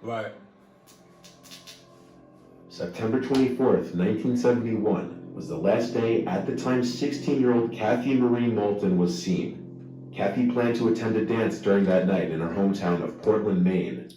Right. September 24th, 1971 was the last day at the time 16-year-old Kathy Marie Moulton was seen. Kathy planned to attend a dance during that night in her hometown of Portland, Maine.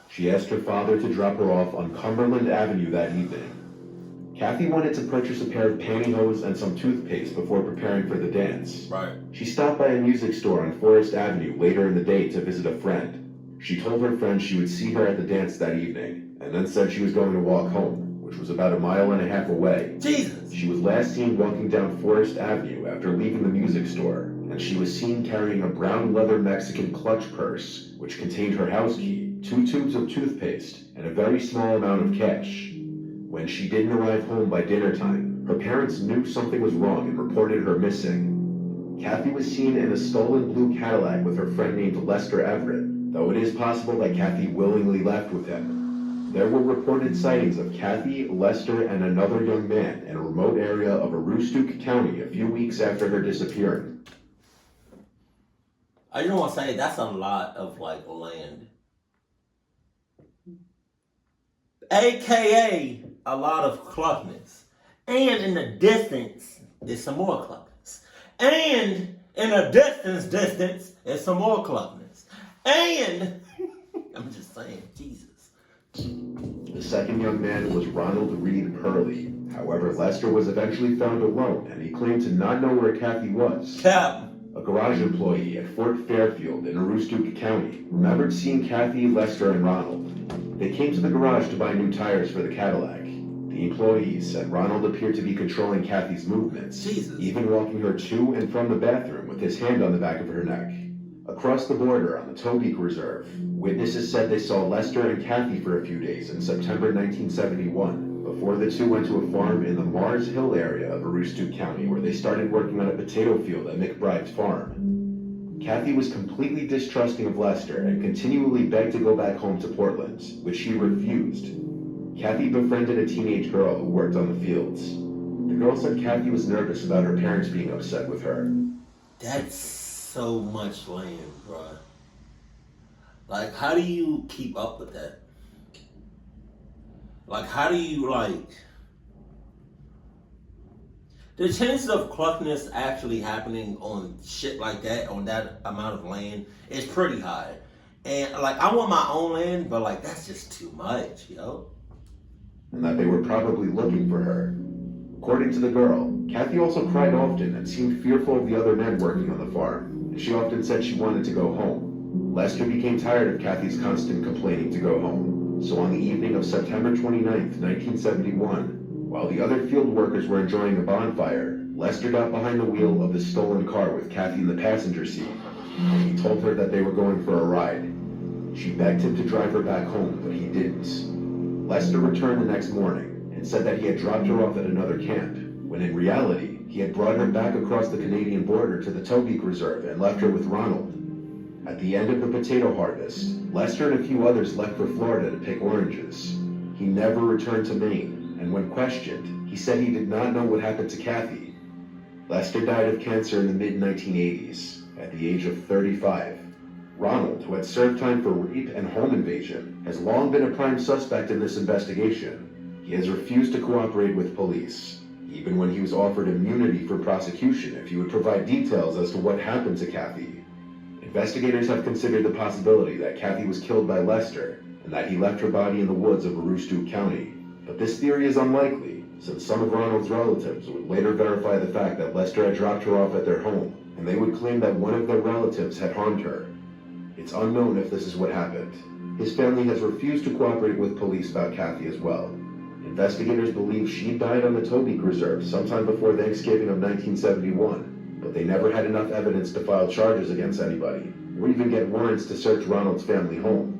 She asked her father to drop her off on Cumberland Avenue that evening. Kathy wanted to purchase a pair of pantyhose and some toothpaste before preparing for the dance. Right. She stopped by a music store on Forest Avenue later in the day to visit a friend. She told her friend she would see her at the dance that evening, and then said she was going to walk home, which was about 1.5 miles away. Jesus! She was last seen walking down Forest Avenue after leaving the music store, and she was seen carrying a brown leather Mexican clutch purse, which contained her house key, 2 tubes of toothpaste, and a very small amount of cash. When she didn't arrive home by dinner time, her parents knew something was wrong and reported her missing. Kathy was seen in a stolen blue Cadillac with her friend named Lester Everett, though it is possible that Kathy willingly left with him. There were reported sightings of Kathy, Lester, and another young man in a remote area of Aroostook County a few weeks after her disappearing. I just want to say that's a lot of land. AKA a lot of cluckness. And in the distance is some more cluckness. And in a distance is some more cluckness. And I'm just saying, Jesus. The second young man was Ronald Reed Purley. However, Lester was eventually found alone, and he claimed to not know where Kathy was. Cap. A garage employee at Fort Fairfield in Aroostook County remembered seeing Kathy, Lester, and Ronald. They came to the garage to buy new tires for the Cadillac. The employees said Ronald appeared to be controlling Kathy's movements, Jesus. even walking her to and from the bathroom with his hand on the back of her neck. Across the border on the Tobique Reserve, witnesses said they saw Lester and Kathy for a few days in September 1971, before the two went to a farm in the Mars Hill area of Aroostook County where they started working on a potato field at McBride's farm. Kathy was completely distrusting of Lester and continually begged to go back home to Portland, which he refused. Kathy befriended a teenage girl who worked on the fields. The girl said Kathy was nervous about her parents being upset with her. That's so much land, bruh. How do you keep up with that? How do you, the chances of cluckness actually happening on shit like that, on that amount of land, is pretty high. And, I want my own land, but, that's just too much, yo. And that they were probably looking for her. According to the girl, Kathy also cried often and seemed fearful of the other men working on the farm, and she often said she wanted to go home. Lester became tired of Kathy's constant complaining to go home, so on the evening of September 29th, 1971, while the other field workers were enjoying a bonfire, Lester got behind the wheel of the stolen car with Kathy in the passenger seat, and he told her that they were going for a ride. She begged him to drive her back home, but he didn't. Lester returned the next morning and said that he had dropped her off at another camp, when in reality, he had brought her back across the Canadian border to the Tobique Reserve and left her with Ronald. At the end of the potato harvest, Lester and a few others left for Florida to pick oranges. He never returned to Maine, and when questioned, he said he did not know what happened to Kathy. Lester died of cancer in the mid-1980s, at the age of 35. Ronald, who had served time for rape and home invasion, has long been a prime suspect in this investigation. He has refused to cooperate with police, even when he was offered immunity for prosecution if he would provide details as to what happened to Kathy. Investigators have considered the possibility that Kathy was killed by Lester, and that he left her body in the woods of Aroostook County. But this theory is unlikely, since some of Ronald's relatives would later verify the fact that Lester had dropped her off at their home, and they would claim that one of their relatives had harmed her. It's unknown if this is what happened. His family has refused to cooperate with police about Kathy as well. Investigators believe she died on the Tobique Reserve sometime before Thanksgiving of 1971, but they never had enough evidence to file charges against anybody, or even get warrants to search Ronald's family home.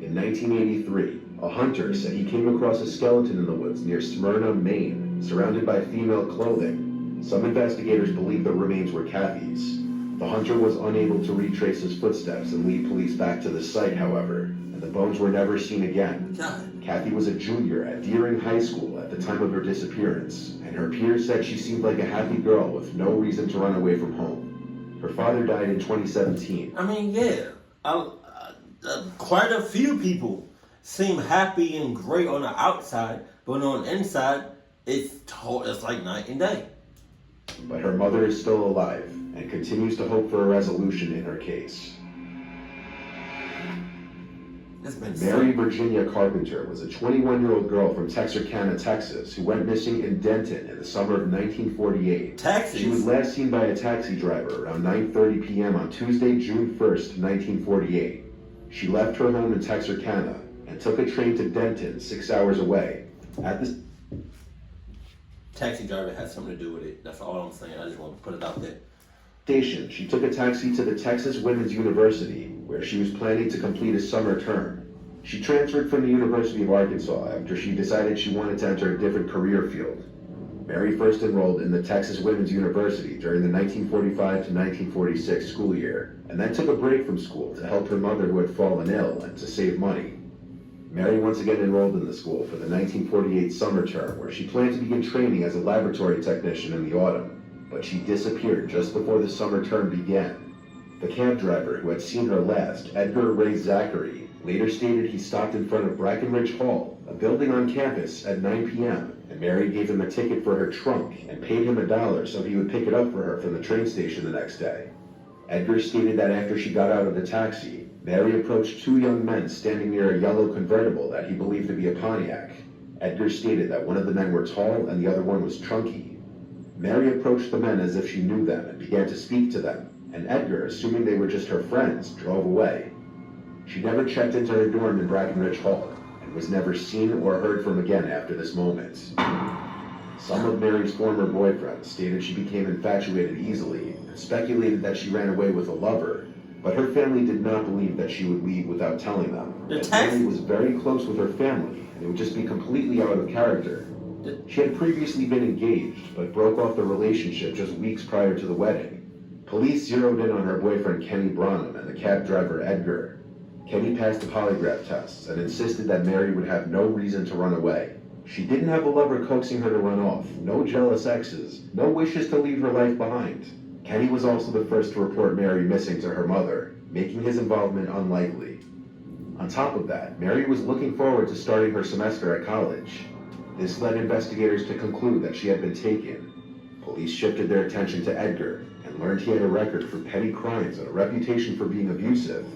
In 1983, a hunter said he came across a skeleton in the woods near Smyrna, Maine, surrounded by female clothing. Some investigators believe the remains were Kathy's. The hunter was unable to retrace his footsteps and lead police back to the site, however, and the bones were never seen again. Kathy was a junior at Deering High School at the time of her disappearance, and her peers said she seemed like a happy girl with no reason to run away from home. Her father died in 2017. Quite a few people seem happy and great on the outside, but on the inside, it's like night and day. But her mother is still alive and continues to hope for a resolution in her case. Mary Virginia Carpenter was a 21-year-old girl from Texarkana, Texas, who went missing in Denton in the summer of 1948. Texas? She was last seen by a taxi driver around 9:30 p.m. on Tuesday, June 1st, 1948. She left her home in Texarkana and took a train to Denton, 6 hours away. At this taxi driver had something to do with it. That's all I'm saying. I just want to put it out there. Station, she took a taxi to the Texas Women's University, where she was planning to complete a summer term. She transferred from the University of Arkansas after she decided she wanted to enter a different career field. Mary first enrolled in the Texas Women's University during the 1945 to 1946 school year, and then took a break from school to help her mother who had fallen ill and to save money. Mary once again enrolled in the school for the 1948 summer term, where she planned to begin training as a laboratory technician in the autumn. But she disappeared just before the summer term began. The cab driver who had seen her last, Edgar Ray Zachary, later stated he stopped in front of Brackenridge Hall, a building on campus, at 9 p.m., and Mary gave him a ticket for her trunk and paid him $1 so he would pick it up for her from the train station the next day. Edgar stated that after she got out of the taxi, Mary approached two young men standing near a yellow convertible that he believed to be a Pontiac. Edgar stated that one of the men were tall and the other one was chunky. Mary approached the men as if she knew them and began to speak to them, and Edgar, assuming they were just her friends, drove away. She never checked into her dorm in Brackenridge Hall, and was never seen or heard from again after this moment. Some of Mary's former boyfriends stated she became infatuated easily, and speculated that she ran away with a lover, but her family did not believe that she would leave without telling them. Mary was very close with her family, and it would just be completely out of character. She had previously been engaged, but broke off the relationship just weeks prior to the wedding. Police zeroed in on her boyfriend Kenny Branham and the cab driver Edgar. Kenny passed the polygraph tests and insisted that Mary would have no reason to run away. She didn't have a lover coaxing her to run off, no jealous exes, no wishes to leave her life behind. Kenny was also the first to report Mary missing to her mother, making his involvement unlikely. On top of that, Mary was looking forward to starting her semester at college. This led investigators to conclude that she had been taken. Police shifted their attention to Edgar and learned he had a record for petty crimes and a reputation for being abusive.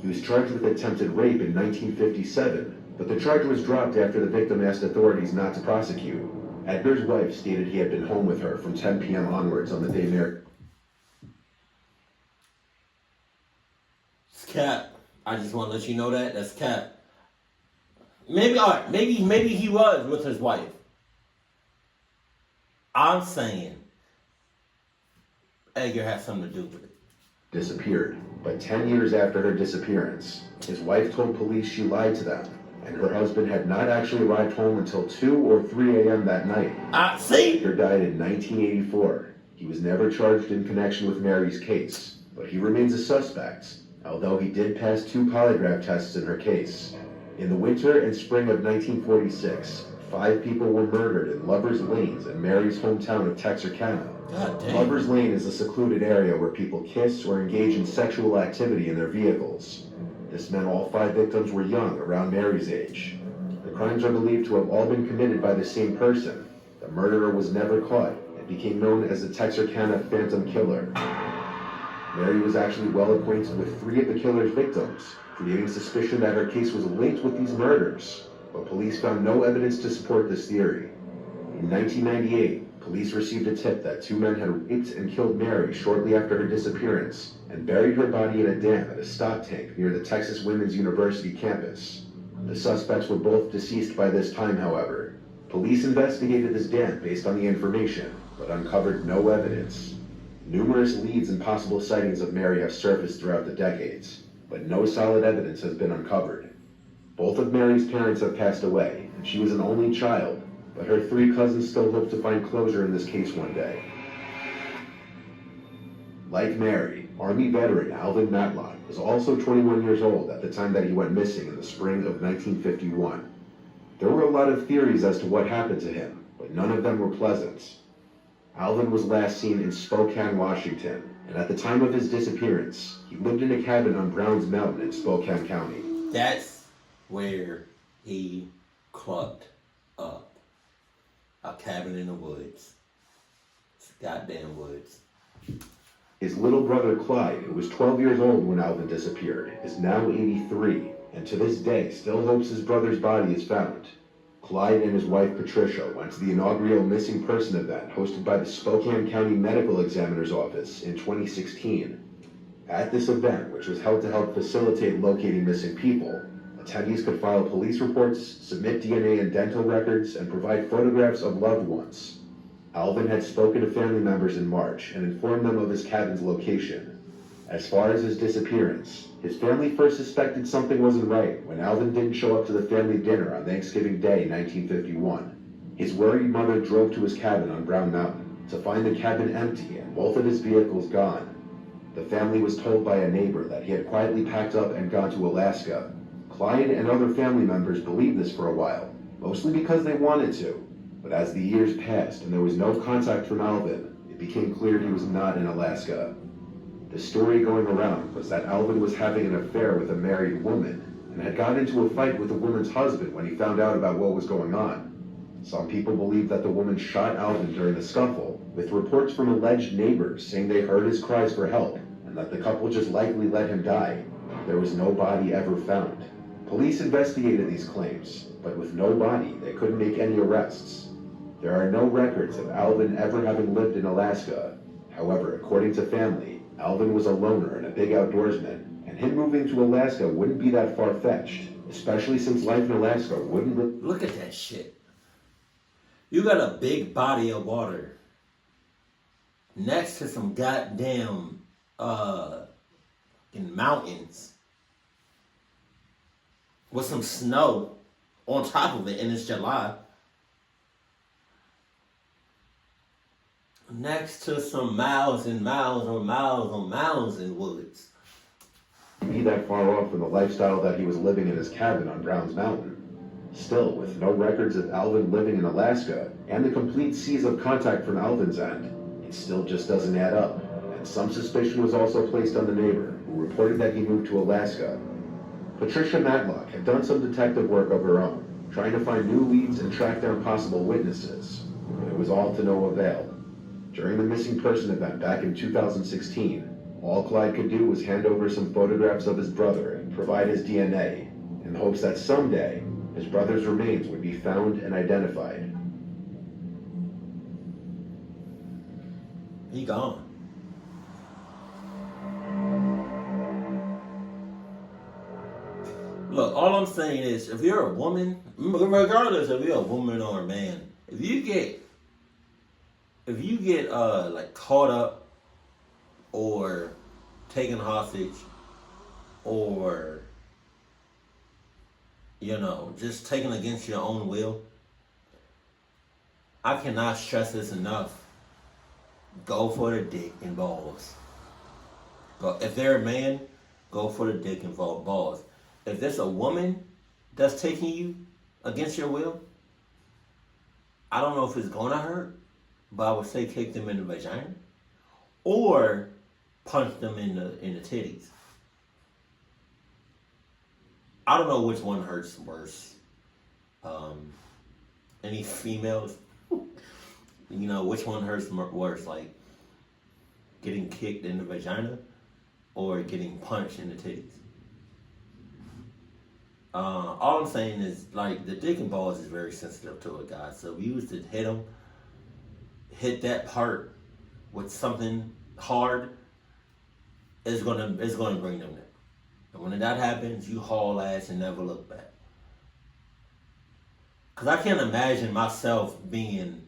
He was charged with attempted rape in 1957, but the charge was dropped after the victim asked authorities not to prosecute. Edgar's wife stated he had been home with her from 10 p.m. onwards on the day Mary... It's cap. I just want to let you know that. That's cap. Maybe, all right, maybe he was with his wife. I'm saying Edgar had something to do with it. Disappeared, but 10 years after her disappearance, his wife told police she lied to them, and her husband had not actually arrived home until 2 or 3 a.m. that night. See? Edgar died in 1984. He was never charged in connection with Mary's case, but he remains a suspect, although he did pass 2 polygraph tests in her case. In the winter and spring of 1946, 5 people were murdered in Lovers Lanes in Mary's hometown of Texarkana. God damn. Lovers Lane is a secluded area where people kiss or engage in sexual activity in their vehicles. This meant all 5 victims were young, around Mary's age. The crimes are believed to have all been committed by the same person. The murderer was never caught and became known as the Texarkana Phantom Killer. Mary was actually well acquainted with 3 of the killer's victims, creating suspicion that her case was linked with these murders, but police found no evidence to support this theory. In 1998, police received a tip that 2 men had raped and killed Mary shortly after her disappearance and buried her body in a dam at a stock tank near the Texas Women's University campus. The suspects were both deceased by this time, however. Police investigated this dam based on the information, but uncovered no evidence. Numerous leads and possible sightings of Mary have surfaced throughout the decades, but no solid evidence has been uncovered. Both of Mary's parents have passed away, and she was an only child, but her 3 cousins still hope to find closure in this case one day. Like Mary, Army veteran Alvin Matlock was also 21 years old at the time that he went missing in the spring of 1951. There were a lot of theories as to what happened to him, but none of them were pleasant. Alvin was last seen in Spokane, Washington, and at the time of his disappearance, he lived in a cabin on Browns Mountain in Spokane County. That's where he clucked up a cabin in the woods. It's goddamn woods. His little brother Clyde, who was 12 years old when Alvin disappeared, is now 83, and to this day still hopes his brother's body is found. Clyde and his wife Patricia went to the inaugural missing person event hosted by the Spokane County Medical Examiner's Office in 2016. At this event, which was held to help facilitate locating missing people, attendees could file police reports, submit DNA and dental records, and provide photographs of loved ones. Alvin had spoken to family members in March and informed them of his cabin's location. As far as his disappearance, his family first suspected something wasn't right when Alvin didn't show up to the family dinner on Thanksgiving Day, 1951. His worried mother drove to his cabin on Brown Mountain to find the cabin empty and both of his vehicles gone. The family was told by a neighbor that he had quietly packed up and gone to Alaska. Clyde and other family members believed this for a while, mostly because they wanted to. But as the years passed and there was no contact from Alvin, it became clear he was not in Alaska. The story going around was that Alvin was having an affair with a married woman and had gotten into a fight with the woman's husband when he found out about what was going on. Some people believe that the woman shot Alvin during the scuffle, with reports from alleged neighbors saying they heard his cries for help and that the couple just likely let him die. There was no body ever found. Police investigated these claims, but with no body, they couldn't make any arrests. There are no records of Alvin ever having lived in Alaska. However, according to family, Alvin was a loner and a big outdoorsman, and him moving to Alaska wouldn't be that far-fetched, especially since life in Alaska wouldn't... Look at that shit. You got a big body of water next to some goddamn in mountains with some snow on top of it, and it's July. Next to some miles and miles on miles on miles in woods. Be that far off from the lifestyle that he was living in his cabin on Browns Mountain. Still, with no records of Alvin living in Alaska, and the complete cease of contact from Alvin's end, it still just doesn't add up, and some suspicion was also placed on the neighbor, who reported that he moved to Alaska. Patricia Matlock had done some detective work of her own, trying to find new leads and track down possible witnesses, but it was all to no avail. During the missing person event back in 2016, all Clyde could do was hand over some photographs of his brother and provide his DNA, in the hopes that someday, his brother's remains would be found and identified. He gone. Look, all I'm saying is, if you're a woman, regardless if you're a woman or a man, if you get like caught up or taken hostage or just taken against your own will, I cannot stress this enough. Go for the dick and balls. If they're a man, go for the dick and balls. If there's a woman that's taking you against your will, I don't know if it's gonna hurt, but I would say kick them in the vagina or punch them in the titties. I don't know which one hurts worse. Any females, which one hurts worse, like getting kicked in the vagina or getting punched in the titties? All I'm saying is, like, the dick and balls is very sensitive to a guy. So if you was to hit that part with something hard, it's gonna bring them there. And when that happens, you haul ass and never look back. Cause I can't imagine myself being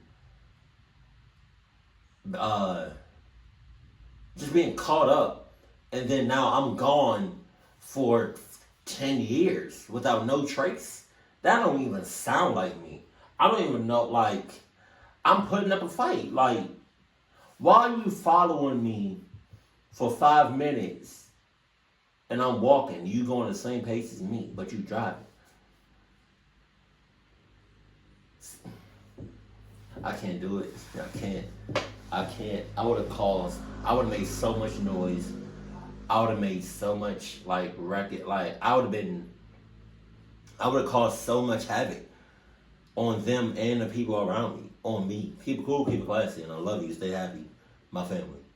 just being caught up, and then now I'm gone for 10 years without no trace. That don't even sound like me. I don't even know, like, I'm putting up a fight. Like, why are you following me for 5 minutes and I'm walking? You going the same pace as me, but you driving. I can't do it. I can't. I would have made so much noise. I would have made so much, like, racket. Like, I would have been I would have caused so much havoc on them and the people around me, on me. Keep it cool, keep it classy, and I love you. Stay happy, my family.